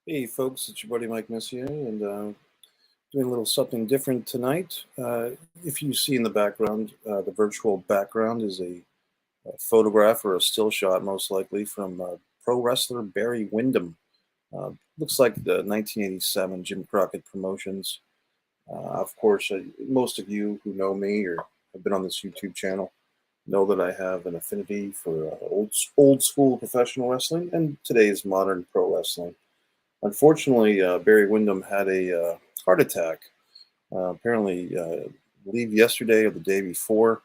Hey folks, it's your buddy Mike Messier, and doing a little something different tonight. If you see in the background, the virtual background is a photograph or a still shot, most likely from pro wrestler Barry Windham. Looks like the 1987 Jim Crockett Promotions. Of course, most of you who know me or have been on this YouTube channel know that I have an affinity for old school professional wrestling and today's modern pro wrestling. Unfortunately, Barry Windham had a heart attack. Apparently, I believe yesterday or the day before,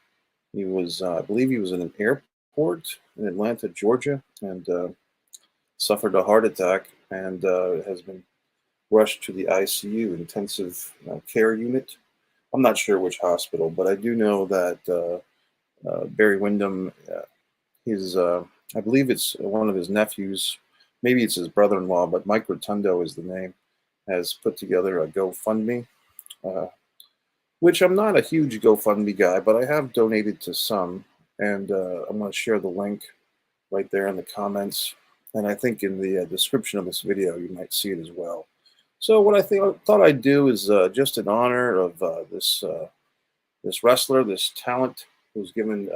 I believe he was in an airport in Atlanta, Georgia, and suffered a heart attack and has been rushed to the ICU, intensive care unit. I'm not sure which hospital, but I do know that Barry Windham, I believe it's one of his nephews, maybe it's his brother-in-law, but Mike Rotundo is the name, has put together a GoFundMe, uh, which I'm not a huge GoFundMe guy, but I have donated to some, and I'm going to share the link right there in the comments, and I think in the description of this video you might see it as well. So what thought I'd do is just in honor of this wrestler, this talent who's given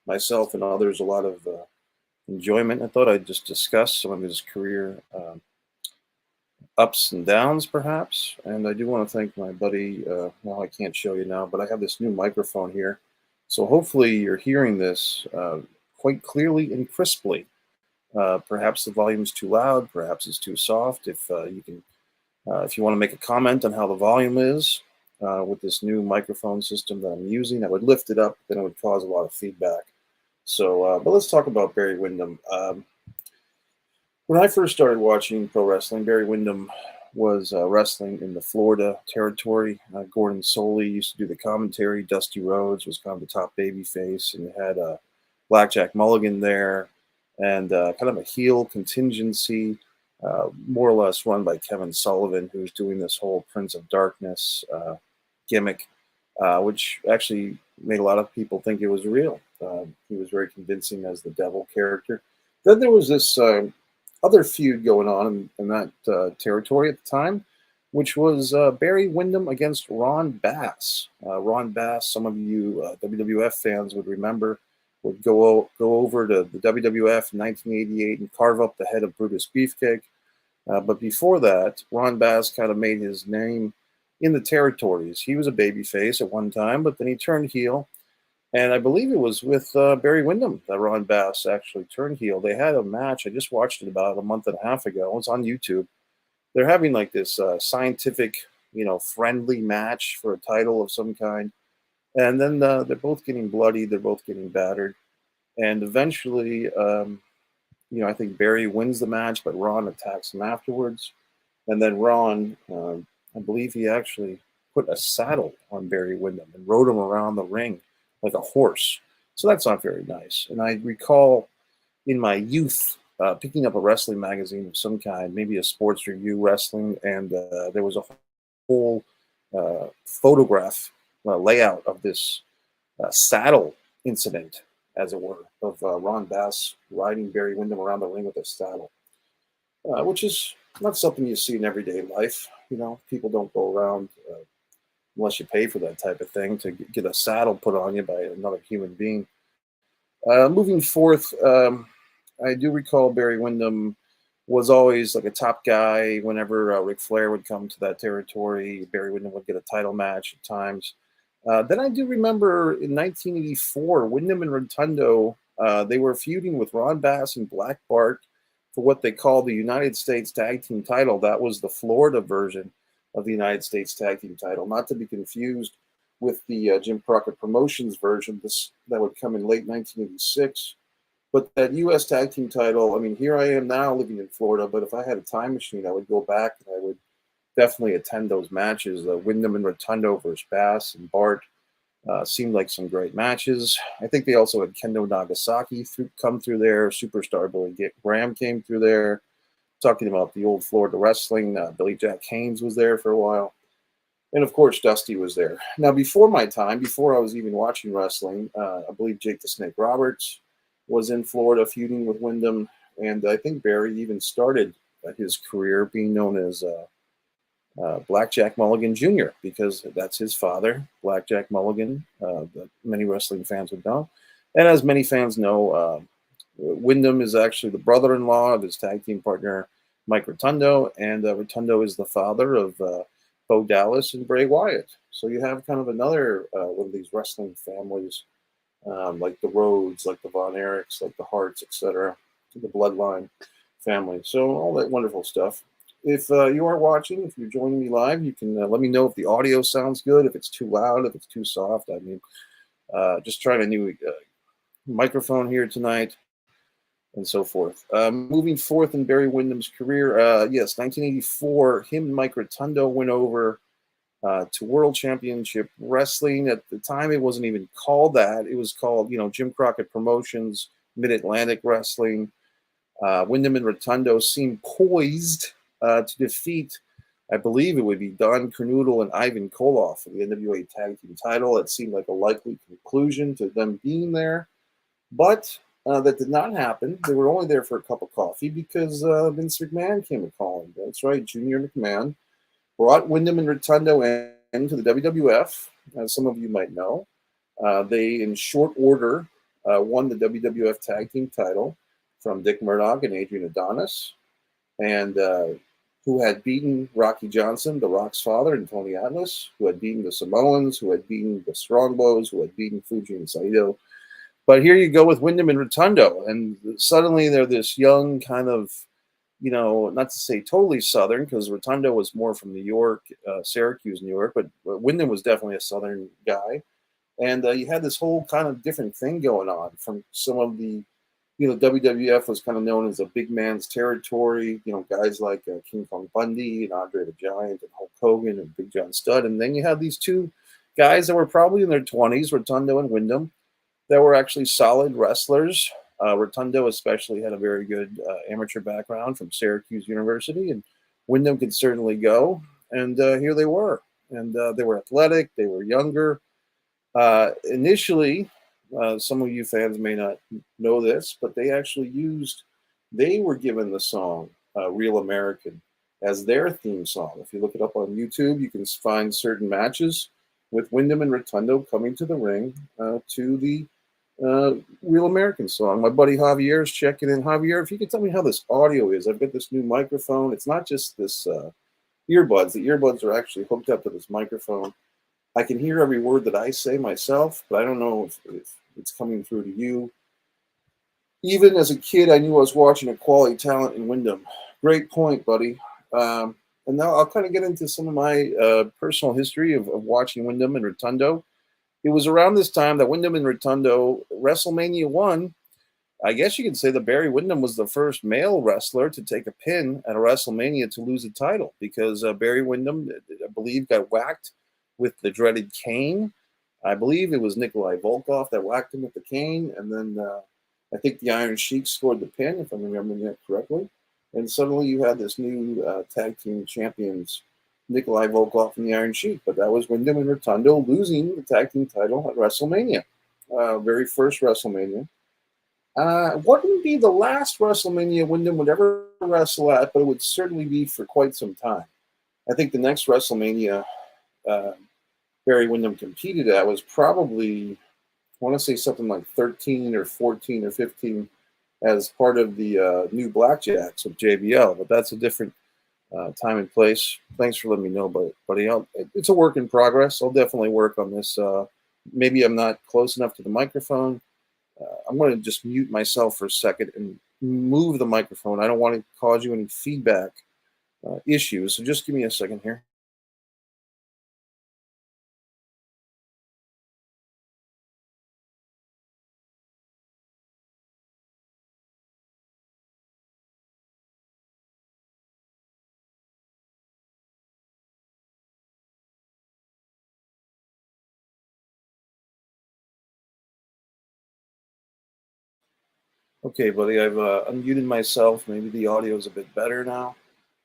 myself and others a lot of enjoyment. I thought I'd just discuss some of his career ups and downs, perhaps. And I do want to thank my buddy. Well, I can't show you now, but I have this new microphone here. So hopefully you're hearing this quite clearly and crisply. Perhaps the volume's too loud, perhaps it's too soft. If you want to make a comment on how the volume is with this new microphone system that I'm using, I would lift it up, then it would cause a lot of feedback. So, but let's talk about Barry Windham. When I first started watching pro wrestling, Barry Windham was wrestling in the Florida territory. Gordon Soley used to do the commentary. Dusty Rhodes was kind of the top baby face, and you had Blackjack Mulligan there, and kind of a heel contingency, more or less run by Kevin Sullivan, who's doing this whole Prince of Darkness gimmick, which actually made a lot of people think it was real. He was very convincing as the devil character. Then there was this other feud going on in that territory at the time, which was Barry Windham against Ron Bass. Ron Bass, some of you WWF fans would remember, would go over to the WWF in 1988 and carve up the head of Brutus Beefcake. But before that, Ron Bass kind of made his name in the territories. He was a babyface at one time, but then he turned heel. And I believe it was with Barry Windham that Ron Bass actually turned heel. They had a match. I just watched it about a month and a half ago. It's on YouTube. They're having like this scientific, friendly match for a title of some kind. And then they're both getting bloody. They're both getting battered. And eventually, I think Barry wins the match, but Ron attacks him afterwards. And then Ron, I believe he actually put a saddle on Barry Windham and rode him around the ring like a horse. So that's not very nice. And I recall in my youth picking up a wrestling magazine of some kind, maybe a sports review wrestling, and there was a whole photograph layout of this saddle incident, as it were, of Ron Bass riding Barry Windham around the ring with a saddle, which is not something you see in everyday life. People don't go around unless you pay for that type of thing to get a saddle put on you by another human being. Moving forth, I do recall Barry Windham was always like a top guy. Whenever Ric Flair would come to that territory, Barry Windham would get a title match at times. Then I do remember in 1984, Windham and Rotundo, they were feuding with Ron Bass and Black Bart for what they called the United States Tag Team title. That was the Florida version of the United States Tag Team title, not to be confused with the Jim Crockett Promotions version that would come in late 1986. But that U.S. Tag Team title, I mean, here I am now living in Florida, but if I had a time machine, I would go back and I would definitely attend those matches. Windham and Rotundo versus Bass and Bart seemed like some great matches. I think they also had Kendo Nagasaki come through there. Superstar Billy Graham came through there. Talking about the old Florida wrestling, Billy Jack Haynes was there for a while. And of course, Dusty was there. Now, before my time, before I was even watching wrestling, I believe Jake the Snake Roberts was in Florida feuding with Windham. And I think Barry even started his career being known as Blackjack Mulligan Jr., because that's his father, Blackjack Mulligan, that many wrestling fans would know. And as many fans know, Windham is actually the brother-in-law of his tag team partner, Mike Rotundo, and Rotundo is the father of Bo Dallas and Bray Wyatt. So you have kind of another one of these wrestling families, like the Rhodes, like the Von Erichs, like the Harts, etc., the Bloodline family. So all that wonderful stuff. If you are watching, if you're joining me live, you can let me know if the audio sounds good, if it's too loud, if it's too soft. I mean, just trying a new microphone here tonight, and so forth. Moving forth in Barry Windham's career, yes, 1984, him and Mike Rotundo went over to World Championship Wrestling. At the time, it wasn't even called that. It was called, Jim Crockett Promotions, Mid-Atlantic Wrestling. Windham and Rotundo seemed poised to defeat, I believe it would be Don Kernodle and Ivan Koloff for the NWA Tag Team title. It seemed like a likely conclusion to them being there. But that did not happen. They were only there for a cup of coffee because Vince McMahon came a-calling. That's right, Junior McMahon brought Windham and Rotundo into the WWF, as some of you might know. They, in short order, won the WWF Tag Team title from Dick Murdoch and Adrian Adonis, and who had beaten Rocky Johnson, The Rock's father, and Tony Atlas, who had beaten the Samoans, who had beaten the Strongbos, who had beaten Fuji and Saito. But here you go with Windham and Rotundo, and suddenly they're this young kind of, not to say totally Southern, because Rotundo was more from New York, Syracuse, New York, but Windham was definitely a Southern guy. And you had this whole kind of different thing going on from some of the, WWF was kind of known as a big man's territory, guys like King Kong Bundy and Andre the Giant and Hulk Hogan and Big John Studd. And then you have these two guys that were probably in their 20s, Rotundo and Windham, that were actually solid wrestlers. Rotundo especially had a very good amateur background from Syracuse University, and Windham could certainly go. And here they were. And they were athletic, they were younger. Initially, some of you fans may not know this, but they were given the song Real American as their theme song. If you look it up on YouTube, you can find certain matches with Windham and Rotundo coming to the ring to the Real American song. My buddy Javier's checking in. Javier, if you could tell me how this audio is. I've got this new microphone. It's not just this earbuds. The earbuds are actually hooked up to this microphone. I can hear every word that I say myself, but I don't know if it's coming through to you. Even as a kid, I knew I was watching a quality talent in Windham. Great point, buddy. And now I'll kind of get into some of my personal history of watching Windham and Rotundo. It was around this time that Windham and Rotundo, WrestleMania 1, I guess you could say that Barry Windham was the first male wrestler to take a pin at a WrestleMania to lose a title, because Barry Windham, I believe, got whacked with the dreaded cane. I believe it was Nikolai Volkov that whacked him with the cane, and then I think the Iron Sheik scored the pin, if I'm remembering that correctly. And suddenly you had this new tag team champions, Nikolai Volkov and the Iron Sheik, but that was Windham and Rotundo losing the tag team title at WrestleMania, very first WrestleMania. Wouldn't be the last WrestleMania Windham would ever wrestle at, but it would certainly be for quite some time. I think the next WrestleMania Barry Windham competed at was probably, I want to say something like 13 or 14 or 15 as part of the new Blackjacks of JBL, but that's a different time and place. Thanks for letting me know, buddy. It's a work in progress. I'll definitely work on this. Maybe I'm not close enough to the microphone. I'm going to just mute myself for a second and move the microphone. I don't want to cause you any feedback issues, so just give me a second here. Okay, buddy, I've unmuted myself. Maybe the audio is a bit better now.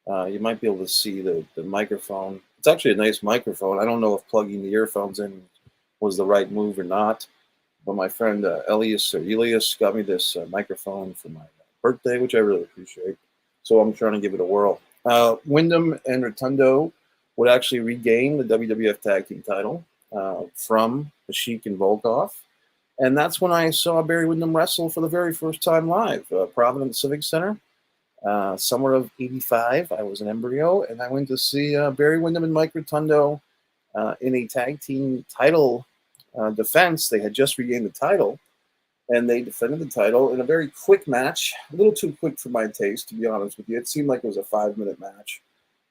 You might be able to see the microphone. It's actually a nice microphone. I don't know if plugging the earphones in was the right move or not, but my friend Elias got me this microphone for my birthday, which I really appreciate. So I'm trying to give it a whirl. Windham and Rotundo would actually regain the WWF Tag Team title from the Sheik and Volkov. And that's when I saw Barry Windham wrestle for the very first time live, Providence Civic Center, summer of '85. I was an embryo, and I went to see Barry Windham and Mike Rotundo in a tag team title defense. They had just regained the title, and they defended the title in a very quick match, a little too quick for my taste, to be honest with you. It seemed like it was a 5-minute match.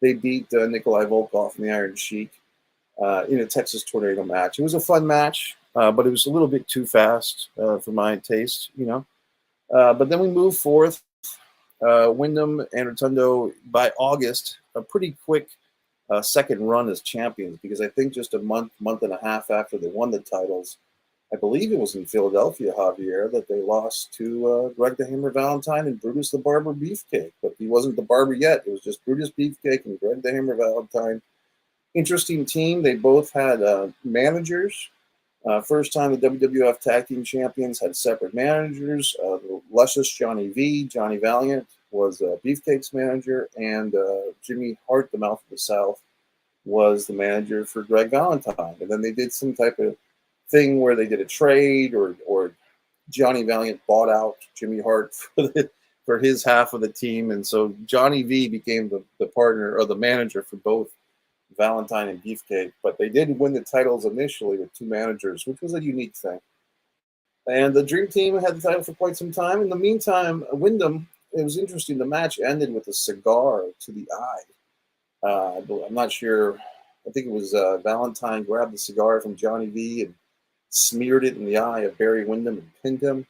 They beat Nikolai Volkov and the Iron Sheik in a Texas Tornado match. It was a fun match, but it was a little bit too fast for my taste, you know. But then we moved forth. Windham and Rotundo, by August, a pretty quick second run as champions, because I think just a month and a half after they won the titles, I believe it was in Philadelphia, Javier, that they lost to Greg the Hammer Valentine and Brutus the Barber Beefcake. But he wasn't the Barber yet. It was just Brutus Beefcake and Greg the Hammer Valentine. Interesting team. They both had managers. First time the WWF Tag Team Champions had separate managers. The luscious Johnny V, Johnny Valiant, was Beefcake's manager, and Jimmy Hart, the Mouth of the South, was the manager for Greg Valentine. And then they did some type of thing where they did a trade, or Johnny Valiant bought out Jimmy Hart for his half of the team. And so Johnny V became the partner or the manager for both Valentine and Beefcake. But they did win the titles initially with two managers, which was a unique thing. And the Dream Team had the title for quite some time. In the meantime, Windham, it was interesting. The match ended with a cigar to the eye. I'm not sure. I think it was Valentine grabbed the cigar from Johnny V and smeared it in the eye of Barry Windham and pinned him.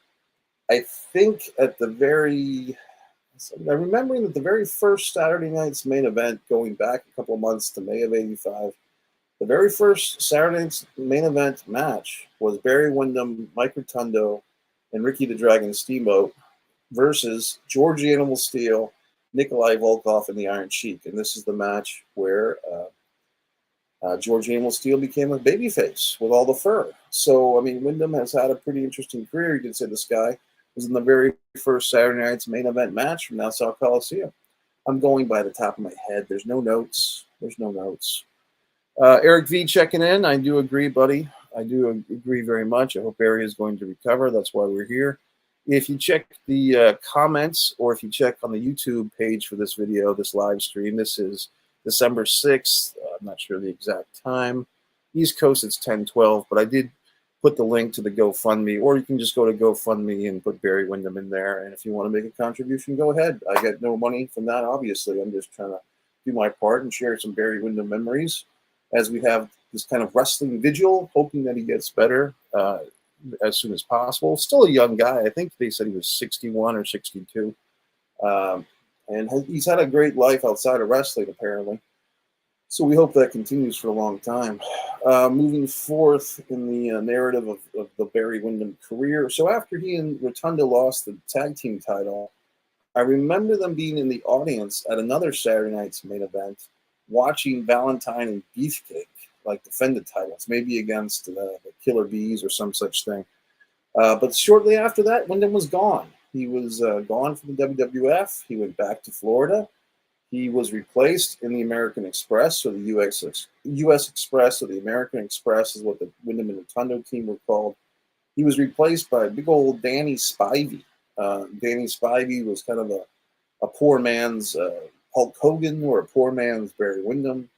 I think I'm remembering that the very first Saturday night's main event, going back a couple of months to May of '85, the very first Saturday night's main event match was Barry Windham, Mike Rotundo, and Ricky the Dragon Steamboat versus George the Animal Steel, Nikolai Volkov, and the Iron Sheik. And this is the match where George Animal Steel became a babyface with all the fur. So, I mean, Windham has had a pretty interesting career. You could say this guy was in the very first Saturday night's main event match from Nassau Coliseum. I'm going by the top of my head. There's no notes. Eric V checking in. I do agree, buddy. I do agree very much. I hope Barry is going to recover. That's why we're here. If you check the comments, or if you check on the YouTube page for this video, this live stream, this is December 6th. I'm not sure the exact time. East Coast, it's 10:12, but I did put the link to the GoFundMe, or you can just go to GoFundMe and put Barry Windham in there. And if you want to make a contribution, go ahead. I get no money from that, obviously. I'm just trying to do my part and share some Barry Windham memories as we have this kind of wrestling vigil, hoping that he gets better as soon as possible. Still a young guy. I think they said he was 61 or 62. And he's had a great life outside of wrestling, apparently. So we hope that continues for a long time. Moving forth in the narrative of the Barry Windham career. So after he and Rotundo lost the tag team title, I remember them being in the audience at another Saturday night's main event, watching Valentine and Beefcake defend the titles, maybe against the Killer Bees or some such thing. But shortly after that, Windham was gone. He was gone from the WWF. He went back to Florida. He was replaced in the American Express, or the U.S. Express, or the American Express is what the Windham and Rotundo team were called. He was replaced by big old Danny Spivey. Danny Spivey was kind of a poor man's Hulk Hogan, or a poor man's Barry Windham,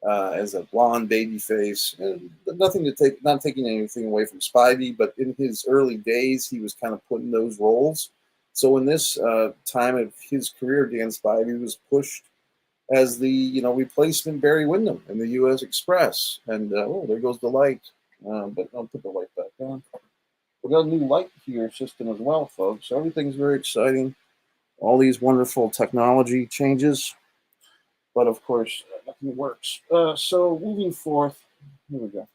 as a blonde baby face. And not taking anything away from Spivey, but in his early days, he was kind of put in those roles. So in this time of his career, Dan Spivey was pushed as the replacement Barry Windham in the U.S. Express. And there goes the light. But I'll put the light back on. We got a new light here system as well, folks. So everything's very exciting. All these wonderful technology changes. But of course, nothing works. So moving forth, here we go.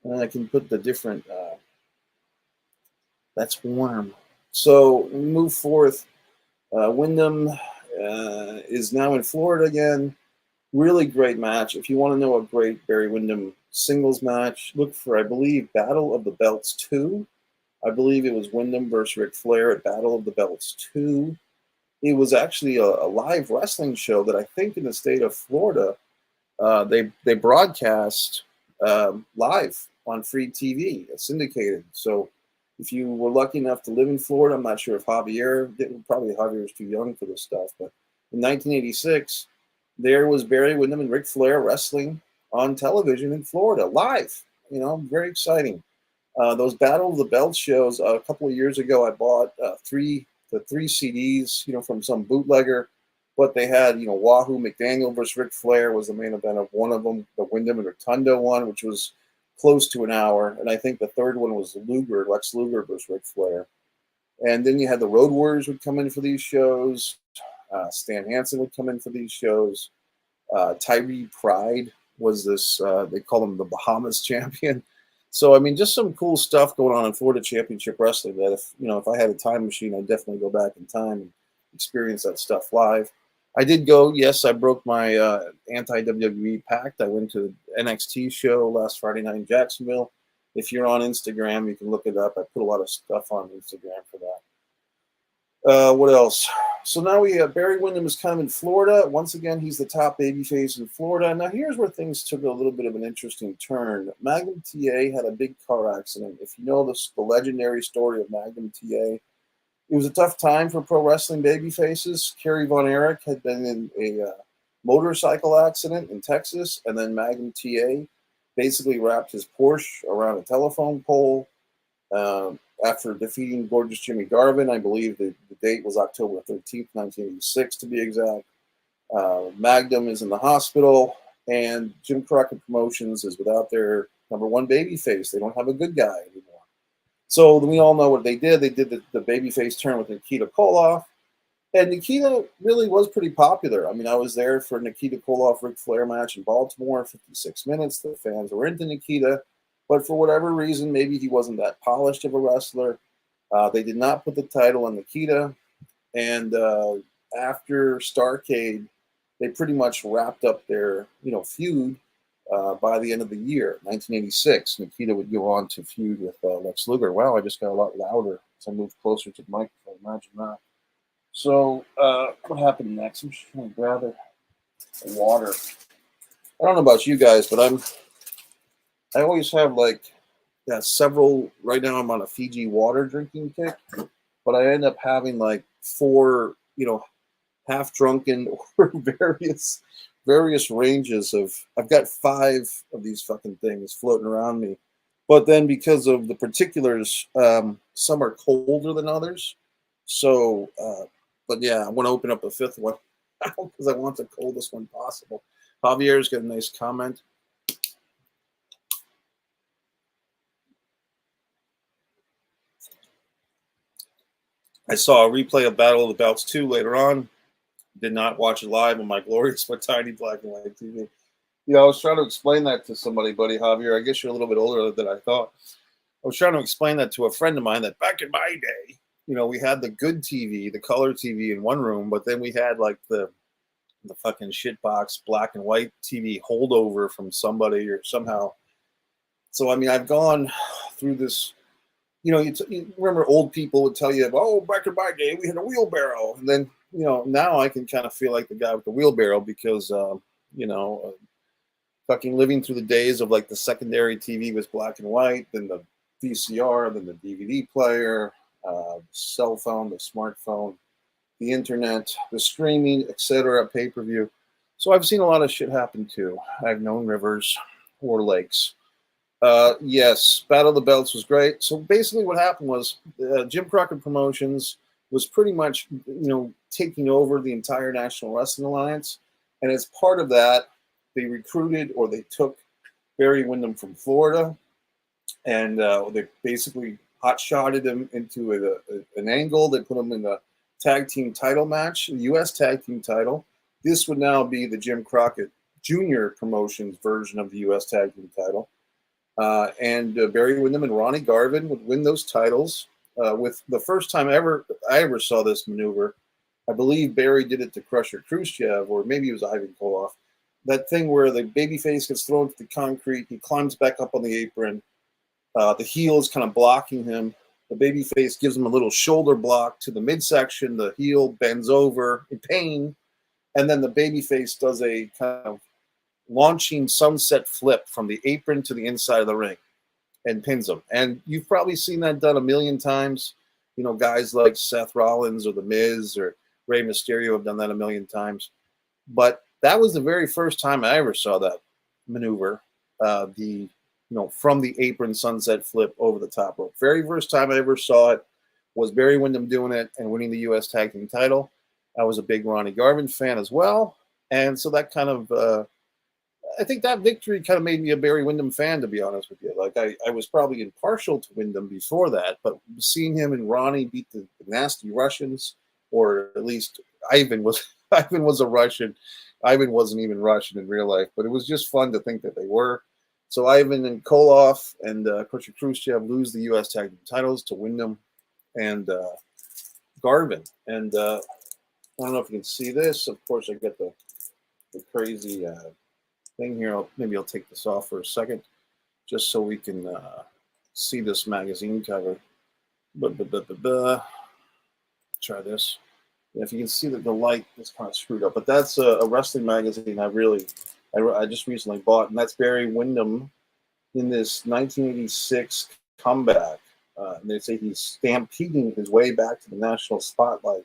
And I can put the different. That's warm. So move forth. Windham is now in Florida again. Really great match. If you want to know a great Barry Windham singles match, look for, I believe, Battle of the Belts 2. I believe it was Windham versus Ric Flair at Battle of the Belts 2. it was actually a live wrestling show that I think in the state of Florida they broadcast live on free TV, syndicated. So if you were lucky enough to live in Florida, I'm not sure if Javier did, probably Javier was too young for this stuff, but in 1986, there was Barry Windham and Ric Flair wrestling on television in Florida live. Very exciting. Those Battle of the Belts shows a couple of years ago, I bought three CDs, from some bootlegger. But they had, Wahoo McDaniel versus Ric Flair was the main event of one of them, the Wyndham and Rotundo one, which was close to an hour. And I think the third one was Lex Luger versus Ric Flair. And then you had the Road Warriors would come in for these shows. Stan Hansen would come in for these shows. Tyree Pride was this, they call him the Bahamas champion. So, I mean, just some cool stuff going on in Florida Championship Wrestling that if I had a time machine, I'd definitely go back in time and experience that stuff live. I did go, yes, I broke my anti-WWE pact. I went to the NXT show last Friday night in Jacksonville. If you're on Instagram, you can look it up. I put a lot of stuff on Instagram for that. What else? So now we have Barry Windham is kind of in Florida. Once again, he's the top babyface in Florida. Now here's where things took a little bit of an interesting turn. Magnum TA had a big car accident. If you know the legendary story of Magnum TA, it was a tough time for pro wrestling babyfaces. Kerry Von Erich had been in a motorcycle accident in Texas, and then Magnum TA basically wrapped his Porsche around a telephone pole. After defeating Gorgeous Jimmy Garvin, I believe the date was October 13th, 1986 to be exact. Magnum is in the hospital, and Jim Crockett Promotions is without their number one babyface. They don't have a good guy anymore. So we all know what they did. They did the babyface turn with Nikita Koloff. And Nikita really was pretty popular. I mean, I was there for Nikita Koloff Ric Flair match in Baltimore, 56 minutes. The fans were into Nikita. But for whatever reason, maybe he wasn't that polished of a wrestler. They did not put the title on Nikita. And after Starrcade, they pretty much wrapped up their feud by the end of the year, 1986. Nikita would go on to feud with Lex Luger. Wow, I just got a lot louder as I moved closer to the microphone. Imagine that. So what happened next? I'm just trying to grab the water. I don't know about you guys, but I always have several. Right now I'm on a Fiji water drinking kick, but I end up having like 4, half drunken or various ranges of. I've got 5 of these fucking things floating around me, but then because of the particulars, some are colder than others. So, but yeah, I want to open up a 5th one because I want the coldest one possible. Javier's got a nice comment. I saw a replay of Battle of the Belts 2 later on. Did not watch it live on my glorious but tiny black and white TV. I was trying to explain that to somebody, buddy Javier. I guess you're a little bit older than I thought. I was trying to explain that to a friend of mine that back in my day, we had the good TV, the color TV in one room, but then we had like the fucking shitbox black and white TV holdover from somebody or somehow. So, I mean, I've gone through this. You remember old people would tell you, oh, back in my day, we had a wheelbarrow. And then, now I can kind of feel like the guy with the wheelbarrow because, fucking living through the days of like the secondary TV was black and white, then the VCR, then the DVD player, cell phone, the smartphone, the internet, the streaming, etc., pay-per-view. So I've seen a lot of shit happen too. I've known rivers or lakes. Yes, Battle of the Belts was great. So basically what happened was Jim Crockett Promotions was pretty much, taking over the entire National Wrestling Alliance. And as part of that, they recruited or they took Barry Windham from Florida and they basically hot-shotted him into an angle. They put him in the tag team title match, the U.S. tag team title. This would now be the Jim Crockett Jr. Promotions version of the U.S. tag team title. And Barry Windham and Ronnie Garvin would win those titles. With the first time I ever saw this maneuver, I believe Barry did it to Crusher Khrushchev, or maybe it was Ivan Koloff. That thing where the babyface gets thrown to the concrete, he climbs back up on the apron, the heel is kind of blocking him, The babyface gives him a little shoulder block to the midsection. The heel bends over in pain, and then the babyface does a kind of launching sunset flip from the apron to the inside of the ring and pins him. And you've probably seen that done a million times. You know, guys like Seth Rollins or The Miz or Rey Mysterio have done that a million times. But that was the very first time I ever saw that maneuver. From the apron sunset flip over the top rope. Very first time I ever saw it was Barry Windham doing it and winning the U.S. Tag Team title. I was a big Ronnie Garvin fan as well. And so that kind of, I think that victory kind of made me a Barry Windham fan, to be honest with you. Like, I was probably impartial to Windham before that, but seeing him and Ronnie beat the nasty Russians, or at least Ivan was a Russian. Ivan wasn't even Russian in real life, but it was just fun to think that they were. So Ivan and Koloff and Khrushchev lose the U.S. Tag Team titles to Windham and Garvin. And I don't know if you can see this. Of course, I got the crazy thing here. Maybe I'll take this off for a second, just so we can see this magazine cover. Try this. If you can see that the light is kind of screwed up, but that's a wrestling magazine I just recently bought, and that's Barry Windham in this 1986 comeback. And they say he's stampeding his way back to the national spotlight.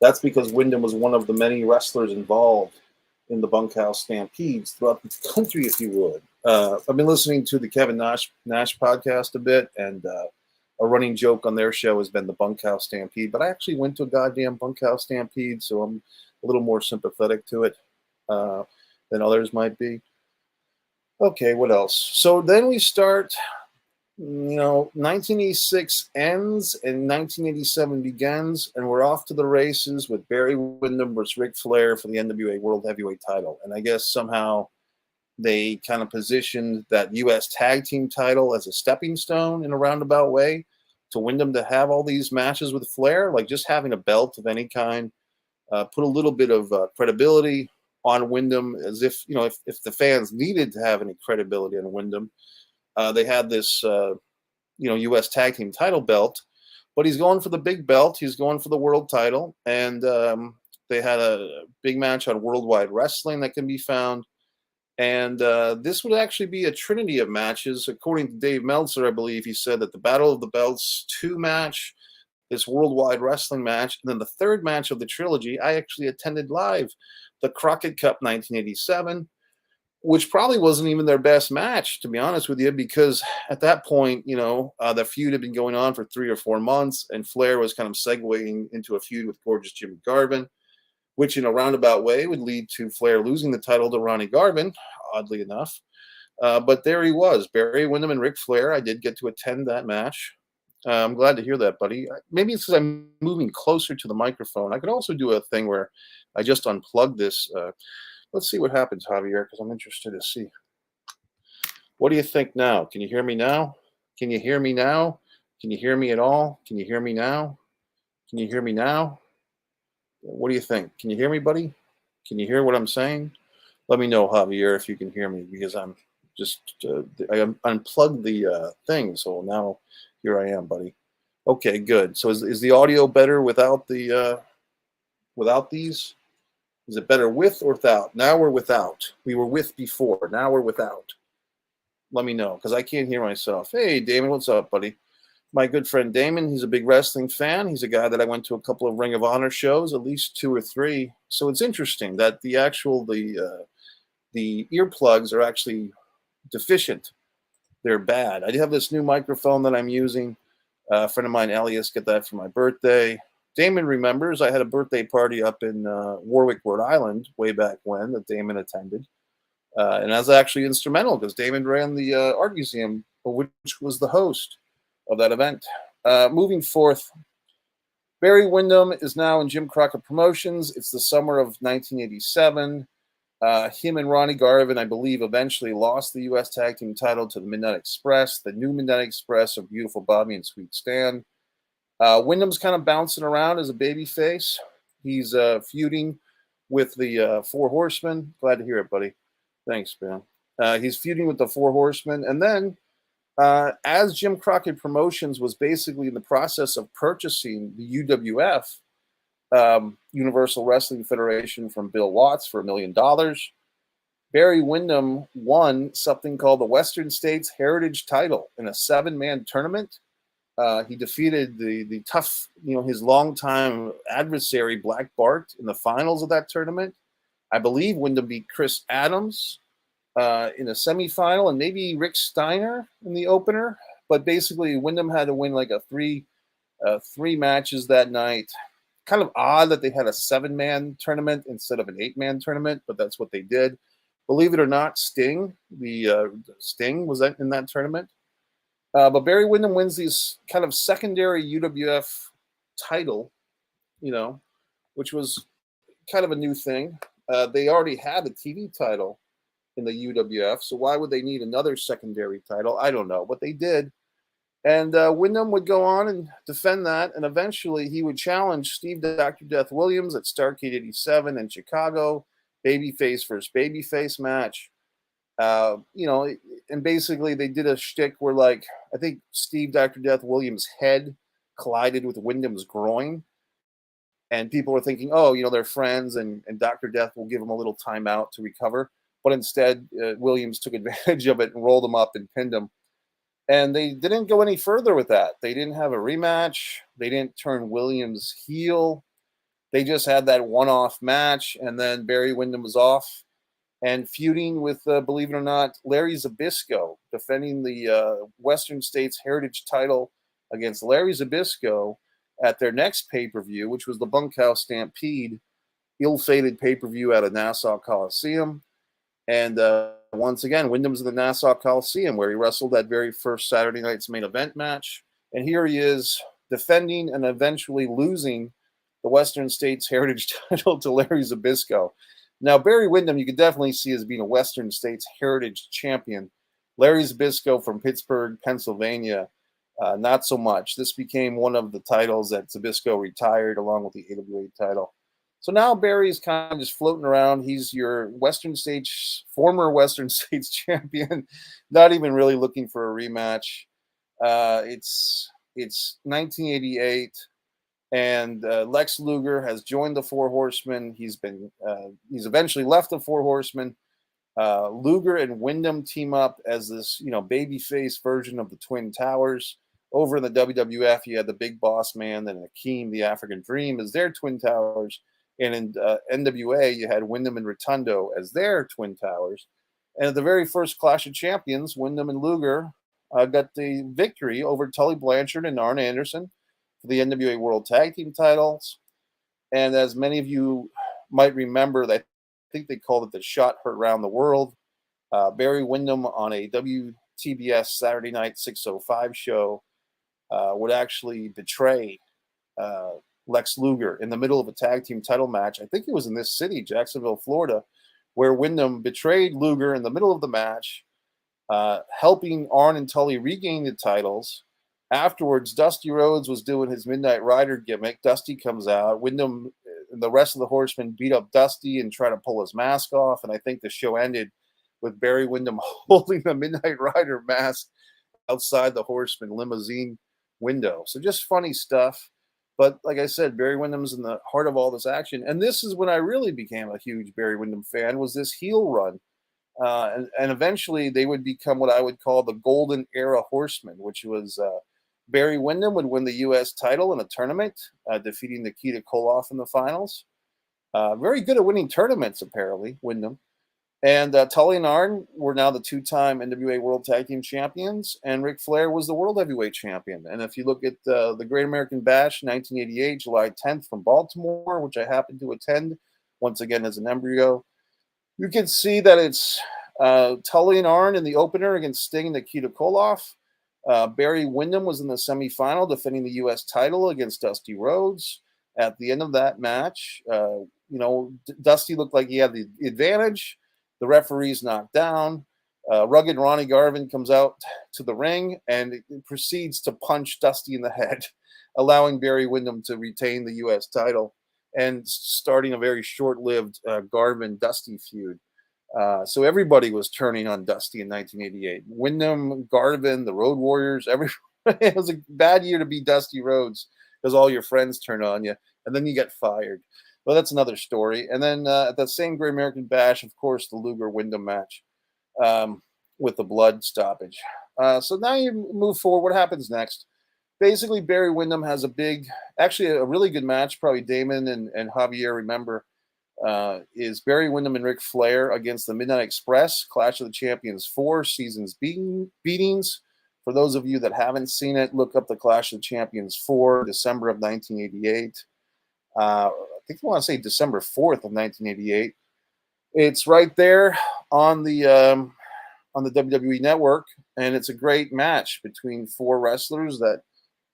That's because Windham was one of the many wrestlers involved in the bunkhouse stampedes throughout the country, if you would. I've been listening to the Kevin Nash podcast a bit, and a running joke on their show has been the bunkhouse stampede. But I actually went to a goddamn bunkhouse stampede, so I'm a little more sympathetic to it than others might be. Okay, what else? So then we start, 1986 ends and 1987 begins, and we're off to the races with Barry Windham versus Ric Flair for the NWA World Heavyweight title. And I guess somehow they kind of positioned that U.S. Tag Team title as a stepping stone in a roundabout way to Windham to have all these matches with Flair, like just having a belt of any kind, put a little bit of credibility on Windham, as if, if the fans needed to have any credibility on Windham. They had this, U.S. Tag Team title belt, but he's going for the big belt. He's going for the world title. And they had a big match on Worldwide Wrestling that can be found. And this would actually be a trinity of matches. According to Dave Meltzer, I believe he said that the Battle of the Belts 2 match, this Worldwide Wrestling match, and then the third match of the trilogy, I actually attended live, the Crockett Cup 1987, which probably wasn't even their best match, to be honest with you, because at that point, the feud had been going on for 3 or 4 months, and Flair was kind of segueing into a feud with Gorgeous Jimmy Garvin, which in a roundabout way would lead to Flair losing the title to Ronnie Garvin, oddly enough. But there he was, Barry Windham and Ric Flair. I did get to attend that match. I'm glad to hear that, buddy. Maybe it's because I'm moving closer to the microphone. I could also do a thing where I just unplug this. Let's see what happens, Javier, because I'm interested to see. What do you think now? Can you hear me now? Can you hear me now? Can you hear me at all? Can you hear me now? Can you hear me now? What do you think? Can you hear me, buddy? Can you hear what I'm saying? Let me know, Javier, if you can hear me, because I'm just I unplugged the thing, so now here I am, buddy. Okay, good. So is the audio better without the without these? Is it better with or without? Now we're without. We were with before. Now we're without. Let me know, because I can't hear myself. Hey, Damon, what's up, buddy? My good friend Damon, he's a big wrestling fan. He's a guy that I went to a couple of Ring of Honor shows, at least 2 or 3. So it's interesting that the earplugs are actually deficient. They're bad. I have this new microphone that I'm using. A friend of mine, Elias, got that for my birthday. Damon remembers I had a birthday party up in Warwick, Rhode Island, way back when, that Damon attended. And I was actually instrumental because Damon ran the art museum, which was the host of that event. Moving forth, Barry Windham is now in Jim Crockett Promotions. It's the summer of 1987. Him and Ronnie Garvin, I believe, eventually lost the U.S. Tag Team title to the Midnight Express, the new Midnight Express of beautiful Bobby and Sweet Stan. Windham's kind of bouncing around as a babyface. He's feuding with the Four Horsemen. Glad to hear it, buddy. Thanks, man. He's feuding with the Four Horsemen. And then As Jim Crockett Promotions was basically in the process of purchasing the UWF, Universal Wrestling Federation, from Bill Watts for $1 million, Barry Windham won something called the Western States Heritage Title in a 7-man tournament. He defeated the tough, his longtime adversary, Black Bart, in the finals of that tournament. I believe Windham beat Chris Adams in a semifinal, and maybe Rick Steiner in the opener. But basically, Windham had to win like three matches that night. Kind of odd that they had a 7-man tournament instead of an 8-man tournament, but that's what they did. Believe it or not, Sting was in that tournament. But Barry Windham wins this kind of secondary UWF title, which was kind of a new thing. They already had a TV title in the UWF, so why would they need another secondary title? I don't know, but they did. And Windham would go on and defend that, and eventually he would challenge Steve Dr. Death Williams at Starrcade 87 in Chicago, babyface versus babyface match. And basically they did a shtick where, like, I think Steve Dr. Death Williams' head collided with Windham's groin, and people were thinking, oh, they're friends, and Dr. Death will give him a little timeout to recover. But instead, Williams took advantage of it and rolled him up and pinned him. And they didn't go any further with that. They didn't have a rematch. They didn't turn Williams heel. They just had that one-off match, and then Barry Windham was off and feuding with, believe it or not, Larry Zbyszko, defending the Western States Heritage title against Larry Zbyszko at their next pay-per-view, which was the Bunkhouse Stampede, ill-fated pay-per-view out of Nassau Coliseum. And once again, Windham's in the Nassau Coliseum, where he wrestled that very first Saturday night's main event match. And here he is defending and eventually losing the Western States Heritage title to Larry Zbyszko. Now, Barry Windham, you could definitely see as being a Western States Heritage champion. Larry Zbyszko from Pittsburgh, Pennsylvania, not so much. This became one of the titles that Zbyszko retired along with the AWA title. So now Barry's kind of just floating around. He's your former Western States champion, not even really looking for a rematch. It's 1988, and Lex Luger has joined the Four Horsemen. He's eventually left the Four Horsemen. Luger and Windham team up as this, babyface version of the Twin Towers. Over in the WWF, you had the Big Boss Man and Akeem, the African Dream, as their Twin Towers. And in NWA, you had Windham and Rotundo as their Twin Towers. And at the very first Clash of Champions, Windham and Luger got the victory over Tully Blanchard and Arn Anderson for the NWA World Tag Team titles. And as many of you might remember, I think they called it the Shot Heard Round the World. Barry Windham on a WTBS Saturday Night 605 show would actually betray Lex Luger in the middle of a tag team title match. I think it was in this city, Jacksonville, Florida, where Windham betrayed Luger in the middle of the match, helping Arn and Tully regain the titles. Afterwards, Dusty Rhodes was doing his Midnight Rider gimmick. Dusty comes out. Windham and the rest of the Horsemen beat up Dusty and try to pull his mask off. And I think the show ended with Barry Windham holding the Midnight Rider mask outside the Horseman limousine window. So just funny stuff. But like I said, Barry Windham's in the heart of all this action. And this is when I really became a huge Barry Windham fan, was this heel run. And eventually they would become what I would call the Golden Era Horsemen, which was Barry Windham would win the U.S. title in a tournament, defeating Nikita Koloff in the finals. Very good at winning tournaments, apparently, Windham. And Tully and Arn were now the 2-time NWA World Tag Team Champions, and Ric Flair was the World Heavyweight Champion. And if you look at the Great American Bash, 1988, July 10th from Baltimore, which I happened to attend, once again as an embryo, you can see that it's Tully and Arn in the opener against Sting and Nikita Koloff. Barry Windham was in the semifinal defending the U.S. title against Dusty Rhodes. At the end of that match, Dusty looked like he had the advantage. The referee's knocked down. Rugged Ronnie Garvin comes out to the ring and proceeds to punch Dusty in the head, allowing Barry Windham to retain the U.S. title and starting a very short-lived Garvin-Dusty feud. So everybody was turning on Dusty in 1988. Wyndham, Garvin, the Road Warriors, it was a bad year to be Dusty Rhodes because all your friends turn on you, and then you get fired. Well, that's another story. And then at that same Great American Bash, of course, the Luger Wyndham match um, with the blood stoppage. So now you move forward. What happens next? Basically, Barry Windham has actually a really good match. Probably Damon and Javier remember is Barry Windham and Ric Flair against the Midnight Express, Clash of the Champions 4, Seasons Beatings. For those of you that haven't seen it, look up the Clash of the Champions 4, December of 1988. I think I want to say December 4th of 1988. It's right there on the WWE Network, and it's a great match between four wrestlers that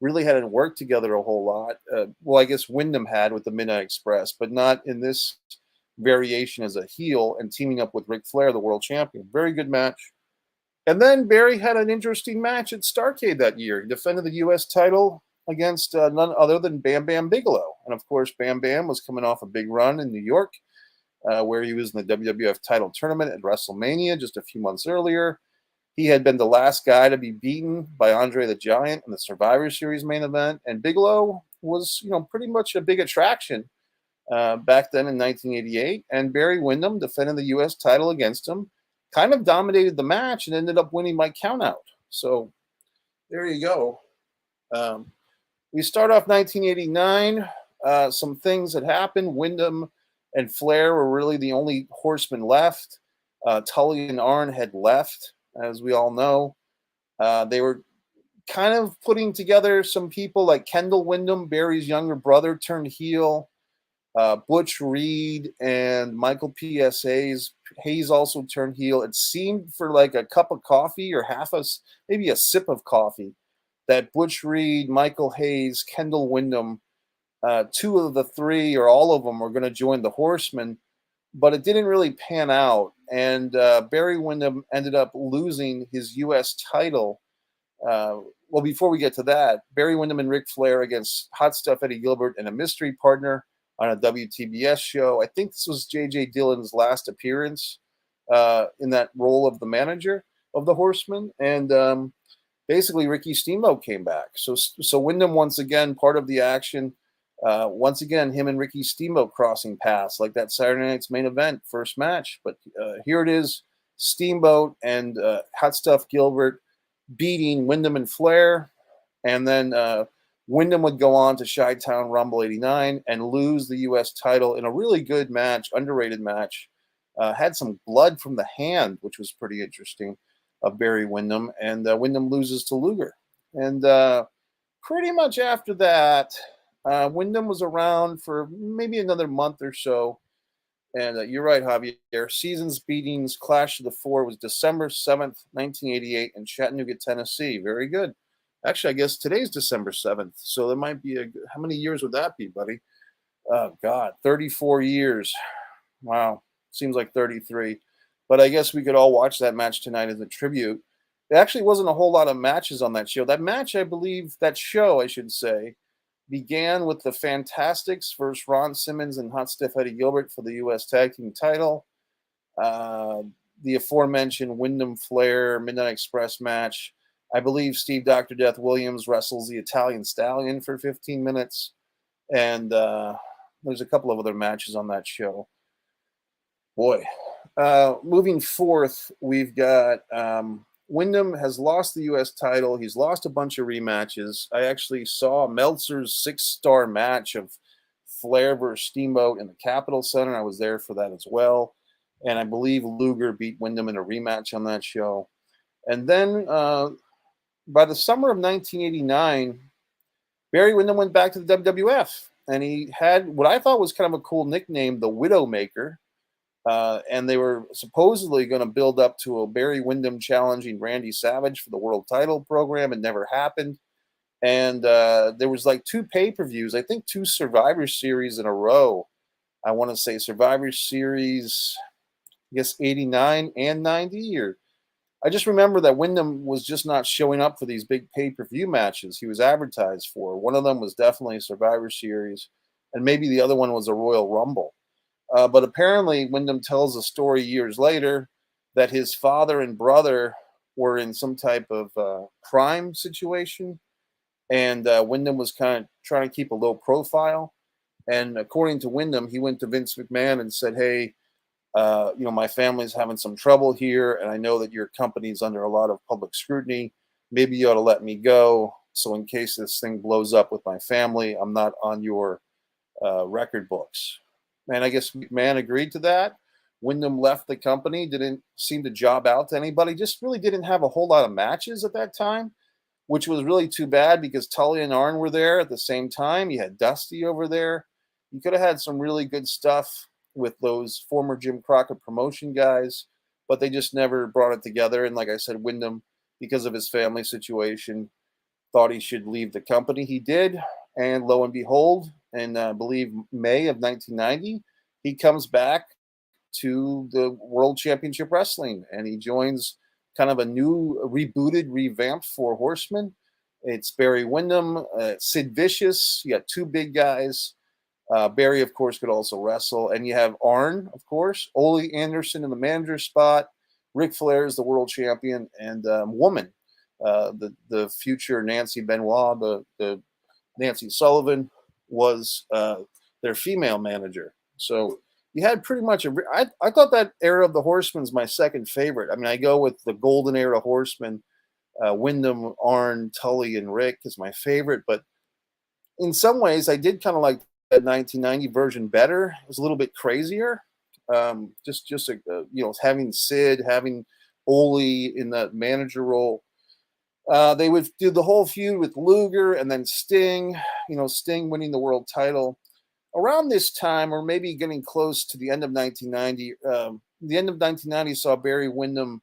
really hadn't worked together a whole lot. Well, I guess Wyndham had with the Midnight Express, but not in this variation as a heel and teaming up with Ric Flair, the world champion. Very good match. And then Barry had an interesting match at Starrcade that year. He defended the U.S. title against none other than Bam Bam Bigelow. And of course, Bam Bam was coming off a big run in New York, where he was in the WWF title tournament at WrestleMania just a few months earlier. He had been the last guy to be beaten by Andre the Giant in the Survivor Series main event, and Bigelow was, pretty much a big attraction back then in 1988. And Barry Windham defended the U.S. title against him, kind of dominated the match, and ended up winning by countout. So there you go. We start off 1989. Some things had happened. Wyndham and Flair were really the only horsemen left. Tully and Arn had left, as we all know. They were kind of putting together some people like Kendall Wyndham, Barry's younger brother, turned heel. Butch Reed and Michael P.S. Hayes also turned heel. It seemed for like a cup of coffee or maybe a sip of coffee that Butch Reed, Michael Hayes, Kendall Wyndham, two of the three or all of them were going to join the Horsemen, but it didn't really pan out. And Barry Windham ended up losing his U.S. title. Well, before we get to that, Barry Windham and Ric Flair against Hot Stuff Eddie Gilbert and a mystery partner on a WTBS show. I think this was J.J. Dillon's last appearance in that role of the manager of the Horsemen. And basically, Ricky Steamboat came back. So Wyndham, once again, part of the action. Once again, him and Ricky Steamboat crossing paths like that Saturday night's main event, first match. But here it is, Steamboat and Hot Stuff Gilbert beating Wyndham and Flair. And then Wyndham would go on to Chi-Town Rumble 89 and lose the U.S. title in a really good match, underrated match. Had some blood from the hand, which was pretty interesting, of Barry Windham. And Wyndham loses to Luger. And pretty much after that, Wyndham was around for maybe another month or so. And you're right, Javier. Seasons Beatings Clash of the Four was December 7th, 1988 in Chattanooga, Tennessee. Very good. Actually, I guess today's December 7th. So there might be how many years would that be, buddy? Oh, God, 34 years. Wow. Seems like 33. But I guess we could all watch that match tonight as a tribute. There actually wasn't a whole lot of matches on that show. That show, I should say, began with the Fantastics versus Ron Simmons and Hot Stuff Eddie Gilbert for the U.S. Tag Team title. The aforementioned Wyndham Flair Midnight Express match. I believe Steve Dr. Death Williams wrestles the Italian Stallion for 15 minutes. And there's a couple of other matches on that show. Boy. Moving forth, we've got Wyndham has lost the U.S. title. He's lost a bunch of rematches. I actually saw Meltzer's 6-star match of Flair versus Steamboat in the Capitol Center. I was there for that as well. And I believe Luger beat Wyndham in a rematch on that show. And then by the summer of 1989, Barry Windham went back to the WWF. And he had what I thought was kind of a cool nickname, the Widowmaker. And they were supposedly going to build up to a Barry Windham challenging Randy Savage for the world title program. It never happened. And there was like 2 pay-per-views, I think 2 Survivor Series in a row. I want to say Survivor Series, I guess 89 and 90. I just remember that Wyndham was just not showing up for these big pay-per-view matches he was advertised for. One of them was definitely Survivor Series, and maybe the other one was a Royal Rumble. But apparently, Wyndham tells a story years later that his father and brother were in some type of crime situation, and Wyndham was kind of trying to keep a low profile. And according to Wyndham, he went to Vince McMahon and said, "Hey, my family's having some trouble here, and I know that your company's under a lot of public scrutiny. Maybe you ought to let me go. So in case this thing blows up with my family, I'm not on your record books." And I guess McMahon agreed to that. Wyndham left the company, didn't seem to job out to anybody, just really didn't have a whole lot of matches at that time, which was really too bad because Tully and Arn were there at the same time. You had Dusty over there. You could have had some really good stuff with those former Jim Crockett promotion guys, but they just never brought it together. And like I said, Wyndham, because of his family situation, thought he should leave the company. He did, and lo and behold, in I believe May of 1990, he comes back to the World Championship Wrestling, and he joins kind of a new, rebooted, revamped Four Horsemen. It's Barry Windham, Sid Vicious. You got two big guys. Barry, of course, could also wrestle, and you have Arn, of course, Ole Anderson in the manager spot. Ric Flair is the world champion, and Woman, the future Nancy Benoit, the Nancy Sullivan, was their female manager. So you had pretty much I thought that era of the Horsemen's my second favorite. I mean, I go with the golden era Horsemen. Wyndham, Arn, Tully, and Rick is my favorite, but in some ways, I did kind of like that 1990 version better. It was a little bit crazier. Having Sid, having Ole in the manager role. They would do the whole feud with Luger and then Sting. Sting winning the world title around this time, or maybe getting close to the end of 1990. The end of 1990 saw Barry Windham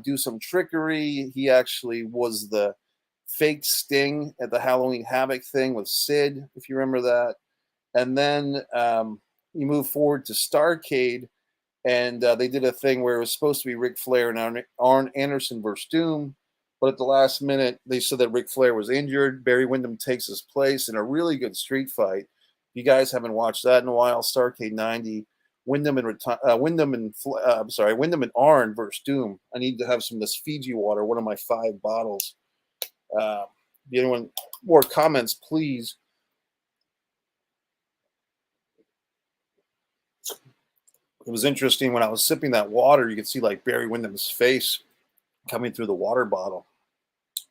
do some trickery. He actually was the fake Sting at the Halloween Havoc thing with Sid, if you remember that. And then you move forward to Starrcade, and they did a thing where it was supposed to be Ric Flair and Arn Anderson versus Doom. But at the last minute, they said that Ric Flair was injured. Barry Windham takes his place in a really good street fight. If you guys haven't watched that in a while, Starrcade '90, Windham and Arn versus Doom. I need to have some of this Fiji water, one of my 5 bottles. If anyone more comments, please. It was interesting when I was sipping that water, you could see like Barry Windham's face coming through the water bottle.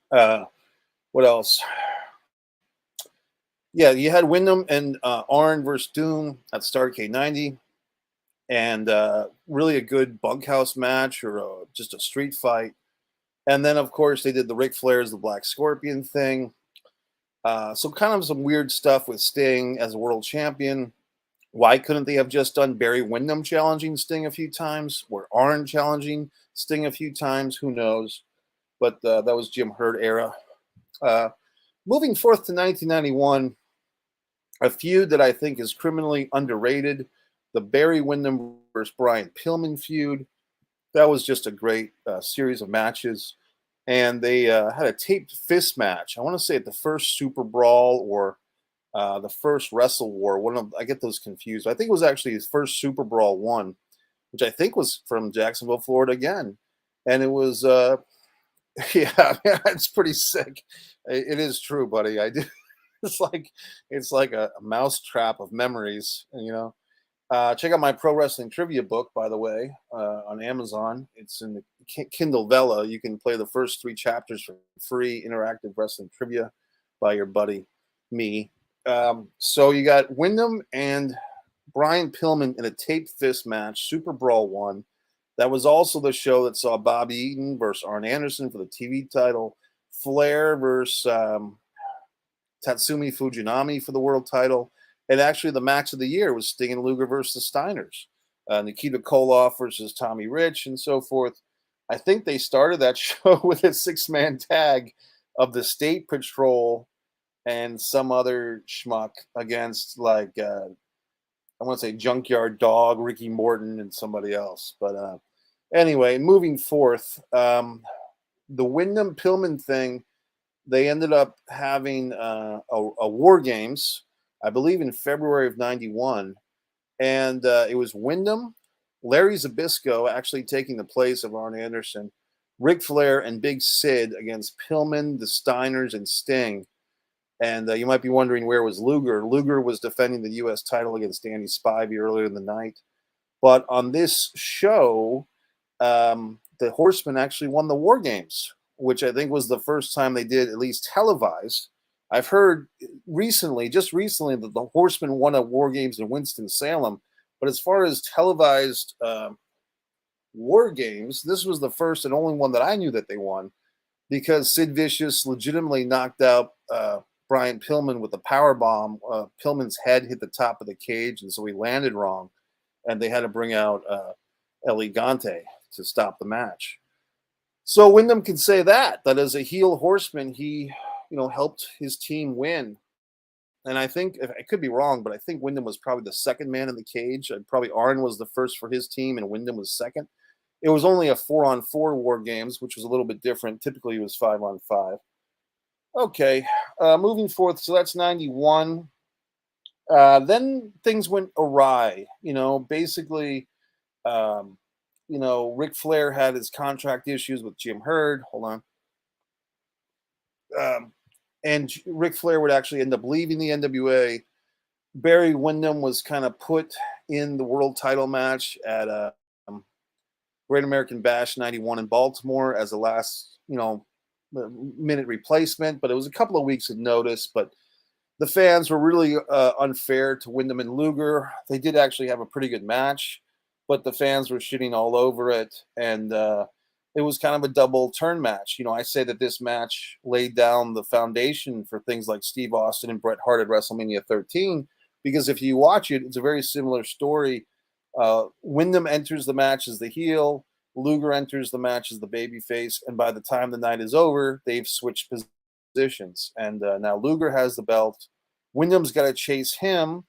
What else? Yeah, you had Windham and Arn versus Doom at Starrcade '90, and really a good bunkhouse match or just a street fight. And then, of course, they did the Ric Flair's the Black Scorpion thing. So kind of some weird stuff with Sting as a world champion. Why couldn't they have just done Barry Windham challenging Sting a few times, or Arn challenging Sting a few times? Who knows? But that was Jim Herd era. Moving forth to 1991, a feud that I think is criminally underrated, the Barry Windham versus Brian Pillman feud. That was just a great series of matches. And they had a taped fist match. I want to say at the first Super Brawl or the first Wrestle War. I get those confused. I think it was actually his first Super Brawl 1, which I think was from Jacksonville, Florida again. And it was, yeah, it's pretty sick. It is true, buddy. I do. It's like a mousetrap of memories, check out my pro wrestling trivia book, by the way, on Amazon. It's in the Kindle Vella. You can play the first 3 chapters for free, interactive wrestling trivia by your buddy, me. So you got Windham and Brian Pillman in a taped fist match, Super Brawl 1. That was also the show that saw Bobby Eaton versus Arn Anderson for the TV title, Flair versus Tatsumi Fujinami for the world title. And actually, the match of the year was Sting and Luger versus the Steiners, Nikita Koloff versus Tommy Rich, and so forth. I think they started that show with a 6-man tag of the State Patrol and some other schmuck against, I want to say Junkyard Dog, Ricky Morton, and somebody else. But anyway, moving forth, the Windham Pillman thing, they ended up having a War Games, I believe in February of '91, And it was Windham, Larry Zbyszko actually taking the place of Arn Anderson, Ric Flair, and Big Sid against Pillman, the Steiners, and Sting. And you might be wondering, where was Luger? Luger was defending the U.S. title against Danny Spivey earlier in the night. But on this show, the Horsemen actually won the War Games, which I think was the first time they did, at least televised. I've heard just recently, that the Horsemen won a War Games in Winston-Salem. But as far as televised War Games, this was the first and only one that I knew that they won, because Sid Vicious legitimately knocked out Brian Pillman with a power bomb. Pillman's head hit the top of the cage, and so he landed wrong, and they had to bring out El Gigante to stop the match. So Windham can say that as a heel horseman, he helped his team win. And I think, I could be wrong, but I think Windham was probably the second man in the cage. Probably Arn was the first for his team, and Windham was second. It was only a 4-on-4 War Games, which was a little bit different. Typically, it was 5-on-5. Okay, moving forth. So that's 91. Then things went awry. Basically, Ric Flair had his contract issues with Jim Herd. Hold on. And Ric Flair would actually end up leaving the NWA. Barry Windham was kind of put in the world title match at Great American Bash 91 in Baltimore as a last, minute replacement. But it was a couple of weeks of notice. But the fans were really unfair to Windham and Luger. They did actually have a pretty good match, but the fans were shitting all over it. And it was kind of a double turn match. I say that this match laid down the foundation for things like Steve Austin and Bret Hart at WrestleMania 13, because if you watch it, it's a very similar story. Windham enters the match as the heel, Luger enters the match as the babyface, and by the time the night is over, they've switched positions. And now Luger has the belt. Windham's got to chase him.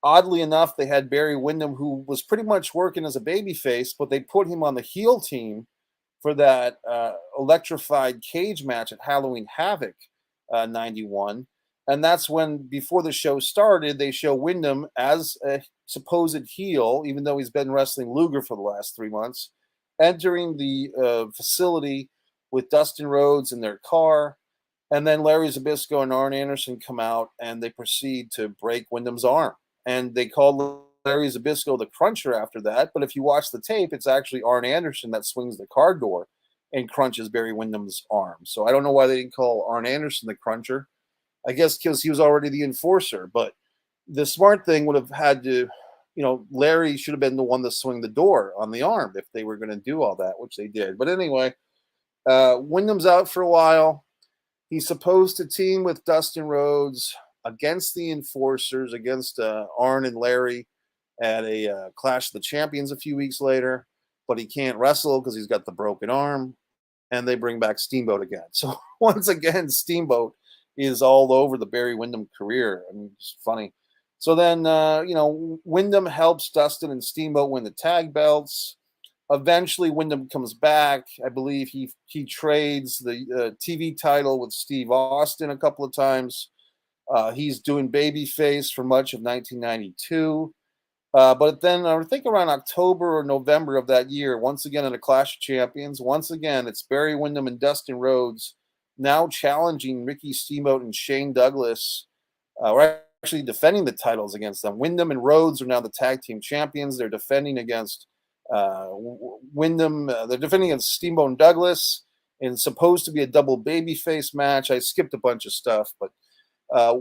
Oddly enough, they had Barry Windham, who was pretty much working as a babyface, but they put him on the heel team for that electrified cage match at Halloween Havoc 91. And that's when, before the show started, they show Windham as a supposed heel, even though he's been wrestling Luger for the last 3 months, entering the facility with Dustin Rhodes in their car. And then Larry Zbyszko and Arn Anderson come out, and they proceed to break Windham's arm. And they called Larry Zbyszko the Cruncher after that. But if you watch the tape, it's actually Arn Anderson that swings the car door and crunches Barry Windham's arm. So I don't know why they didn't call Arn Anderson the Cruncher. I guess because he was already the enforcer. But the smart thing would have had to, Larry should have been the one to swing the door on the arm if they were going to do all that, which they did. But anyway, Windham's out for a while. He's supposed to team with Dustin Rhodes against the enforcers, against Arn and Larry at a Clash of the Champions a few weeks later, but he can't wrestle because he's got the broken arm, and they bring back Steamboat again. So once again, Steamboat is all over the Barry Windham career. I mean, it's funny. So then, Windham helps Dustin and Steamboat win the tag belts. Eventually, Windham comes back. I believe he trades the TV title with Steve Austin a couple of times. He's doing babyface for much of 1992. But then I think around October or November of that year, once again in a Clash of Champions, once again, it's Barry Windham and Dustin Rhodes now challenging Ricky Steamboat and Shane Douglas. We're actually defending the titles against them. Windham and Rhodes are now the tag team champions. They're defending against Windham. They're defending against Steamboat and Douglas, and supposed to be a double babyface match. I skipped a bunch of stuff, but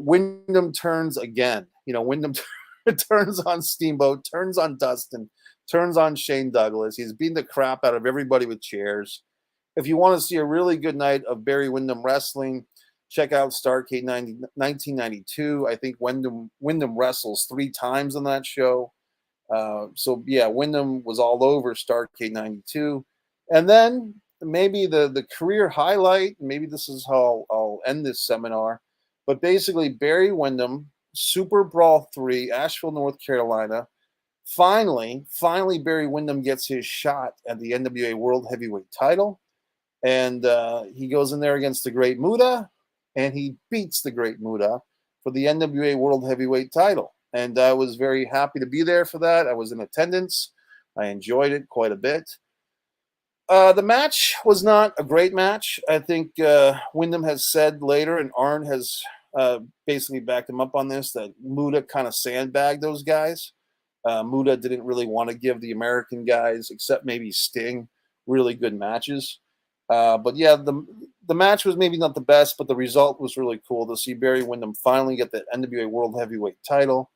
Windham turns again. Windham turns on Steamboat, turns on Dustin, turns on Shane Douglas. He's beating the crap out of everybody with chairs. If you want to see a really good night of Barry Windham wrestling, check out Starrcade 1992. I think Windham wrestles 3 times on that show. So yeah, Windham was all over Starrcade 92. And then maybe the career highlight, maybe this is how I'll end this seminar, but basically Barry Windham, Super Brawl 3, Asheville, North Carolina. Finally, Barry Windham gets his shot at the NWA World Heavyweight title. And he goes in there against the Great Muta, and he beats the Great Muta for the NWA World Heavyweight title. and I was very happy to be there for that. I was in attendance. I enjoyed it quite a bit. The match was not a great match. I think Windham has said later, and Arn has basically backed him up on this, that Muda kind of sandbagged those guys. Muda didn't really want to give the American guys, except maybe Sting, really good matches. But yeah, the match was maybe not the best, but the result was really cool to see Barry Windham finally get the NWA World Heavyweight title.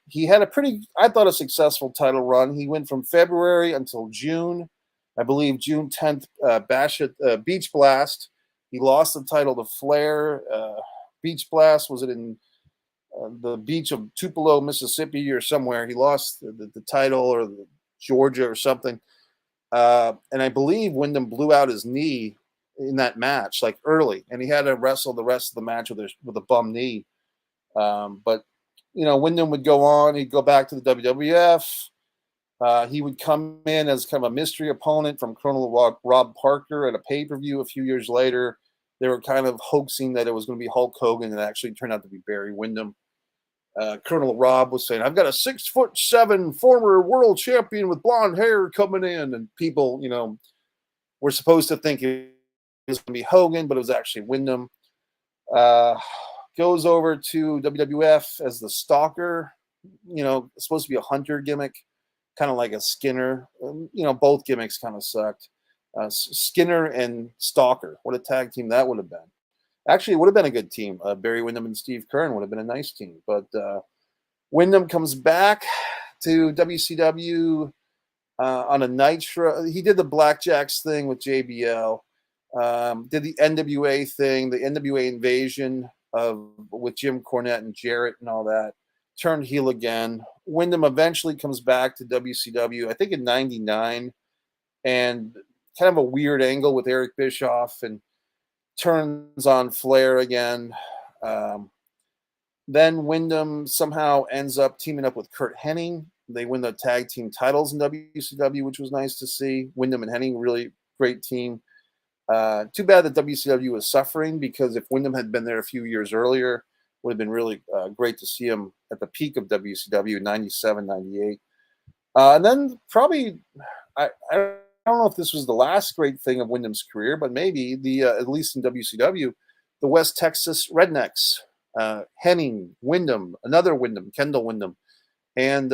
He had a pretty, I thought, a successful title run. He went from February until June, I believe June 10th, Beach Blast. He lost the title to Flair. Beach Blast, was it in the beach of Tupelo, Mississippi, or somewhere? He lost the title, or Georgia or something. And I believe Windham blew out his knee in that match, like early, and he had to wrestle the rest of the match with a bum knee. But Windham would go on. He'd go back to the WWF. He would come in as kind of a mystery opponent from Colonel Rob Parker at a pay-per-view a few years later. They were kind of hoaxing that it was going to be Hulk Hogan, and it actually turned out to be Barry Windham. Colonel Rob was saying, "I've got a 6'7" former world champion with blonde hair coming in," and people, were supposed to think it was going to be Hogan, but it was actually Windham. Goes over to WWF as the Stalker. It's supposed to be a hunter gimmick, kind of like a Skinner. Both gimmicks kind of sucked. Skinner and Stalker. What a tag team that would have been. Actually, it would have been a good team. Barry Windham and Steve Keirn would have been a nice team. But Windham comes back to WCW on a Nitro. He did the Blackjacks thing with JBL. Did the NWA thing, the NWA invasion with Jim Cornette and Jarrett and all that. Turned heel again. Windham eventually comes back to WCW, I think in '99, and kind of a weird angle with Eric Bischoff, and turns on Flair again. Then Windham somehow ends up teaming up with Curt Hennig. They win the tag team titles in WCW, which was nice to see. Windham and Hennig, really great team. Too bad that WCW was suffering, because if Windham had been there a few years earlier, would have been really great to see him at the peak of WCW in '97, '98. And then probably, I don't know if this was the last great thing of Windham's career, but maybe at least in WCW, the West Texas Rednecks, Hennig, Windham, another Windham, Kendall Windham, and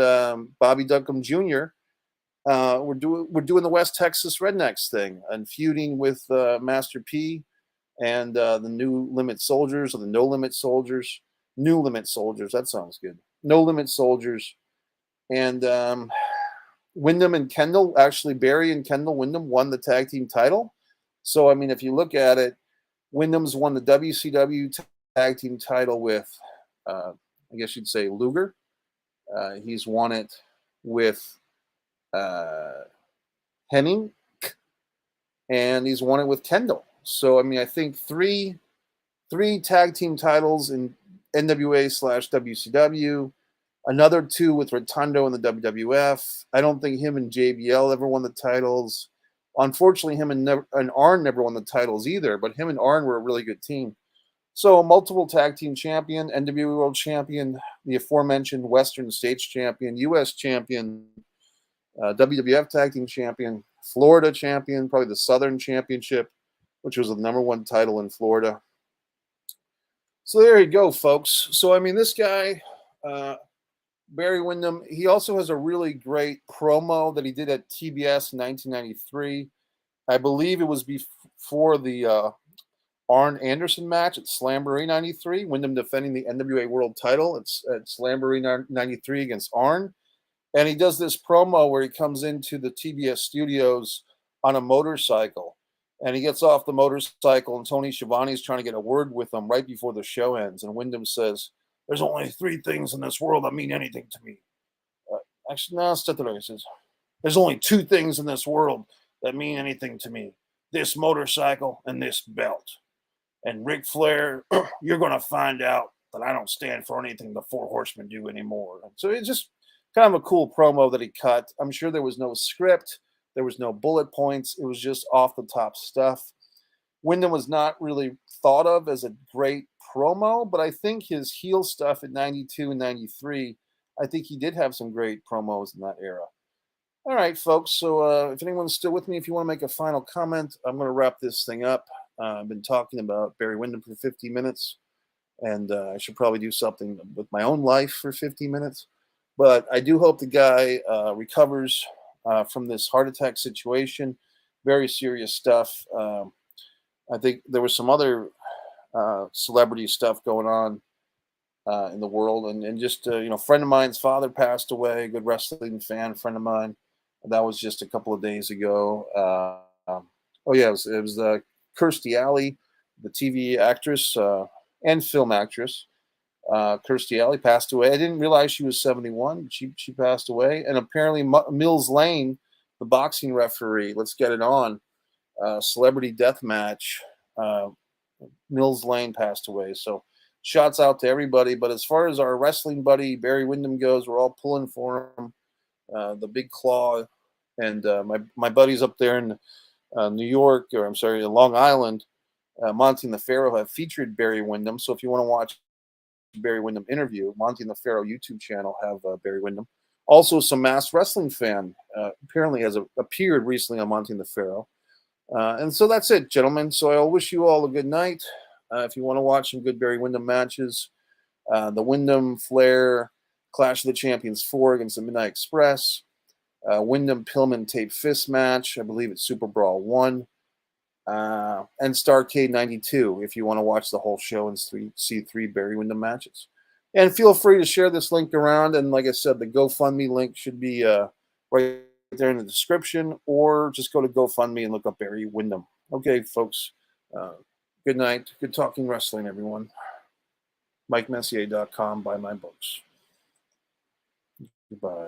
Bobby Duncombe Jr. We're doing the West Texas Rednecks thing and feuding with Master P and the New Limit Soldiers, or the No Limit Soldiers. New Limit Soldiers, that sounds good. No Limit Soldiers. And Windham and Kendall, actually Barry and Kendall Windham won the tag team title. So, I mean, if you look at it, Windham's won the WCW tag team title with, I guess you'd say, Luger. He's won it with Hennig, and he's won it with Kendall. So, I mean, I think three tag team titles in NWA/WCW, another 2 with Rotundo in the WWF. I don't think him and JBL ever won the titles. Unfortunately, him and Arn never won the titles either, but him and Arn were a really good team. So, multiple tag team champion, NWA World Champion, the aforementioned Western States Champion, US Champion, WWF Tag Team Champion, Florida Champion, probably the Southern Championship, which was the #1 title in Florida. So there you go, folks. So, I mean, this guy, Barry Windham, he also has a really great promo that he did at TBS in 1993. I believe it was before the Arn Anderson match at Slamboree 93. Windham defending the NWA World title at Slamboree 93 against Arn. And he does this promo where he comes into the TBS studios on a motorcycle. And he gets off the motorcycle, and Tony Schiavone is trying to get a word with him right before the show ends. And Windham says, "There's only 3 things in this world that mean anything to me." Actually, no, it's not that. He says, "There's only 2 things in this world that mean anything to me: this motorcycle and this belt. And Ric Flair, you're going to find out that I don't stand for anything the 4 Horsemen do anymore." And so it's just kind of a cool promo that he cut. I'm sure there was no script. There was no bullet points. It was just off the top stuff. Wyndham was not really thought of as a great promo, but I think his heel stuff at 92 and 93, I think he did have some great promos in that era. All right, folks. So if anyone's still with me, if you want to make a final comment, I'm going to wrap this thing up. I've been talking about Barry Windham for 50 minutes, and I should probably do something with my own life for 50 minutes. But I do hope the guy recovers from this heart attack situation. Very serious stuff. I think there was some other celebrity stuff going on in the world, and just friend of mine's father passed away. A good wrestling fan, friend of mine. That was just a couple of days ago. Oh yeah, it was Kirstie Alley, the TV actress and film actress. Kirstie Alley passed away. I didn't realize she was 71. She passed away, and apparently Mills Lane, the boxing referee. Let's get it on. Celebrity death match. Mills Lane passed away. So shouts out to everybody. But as far as our wrestling buddy Barry Windham goes, we're all pulling for him. The Big Claw, and my buddies up there in New York, or I'm sorry, Long Island, Monty and the Pharaoh have featured Barry Windham. So if you want to watch Barry Windham interview, Monty and the Pharaoh YouTube channel have Barry Windham. Also, some mass wrestling fan apparently has appeared recently on Monty and the Pharaoh. And so that's it, gentlemen. So I'll wish you all a good night. If you want to watch some good Barry Windham matches, the Windham Flair Clash of the Champions 4 against the Midnight Express, Windham Pillman Tape Fist match, I believe it's Super Brawl 1, and Starrcade 92 if you want to watch the whole show and see 3 Barry Windham matches. And feel free to share this link around. And like I said, the GoFundMe link should be right there in the description, or just go to GoFundMe and look up Barry Windham. Okay, folks. Good night. Good talking wrestling, everyone. MikeMessier.com. Buy my books. Goodbye.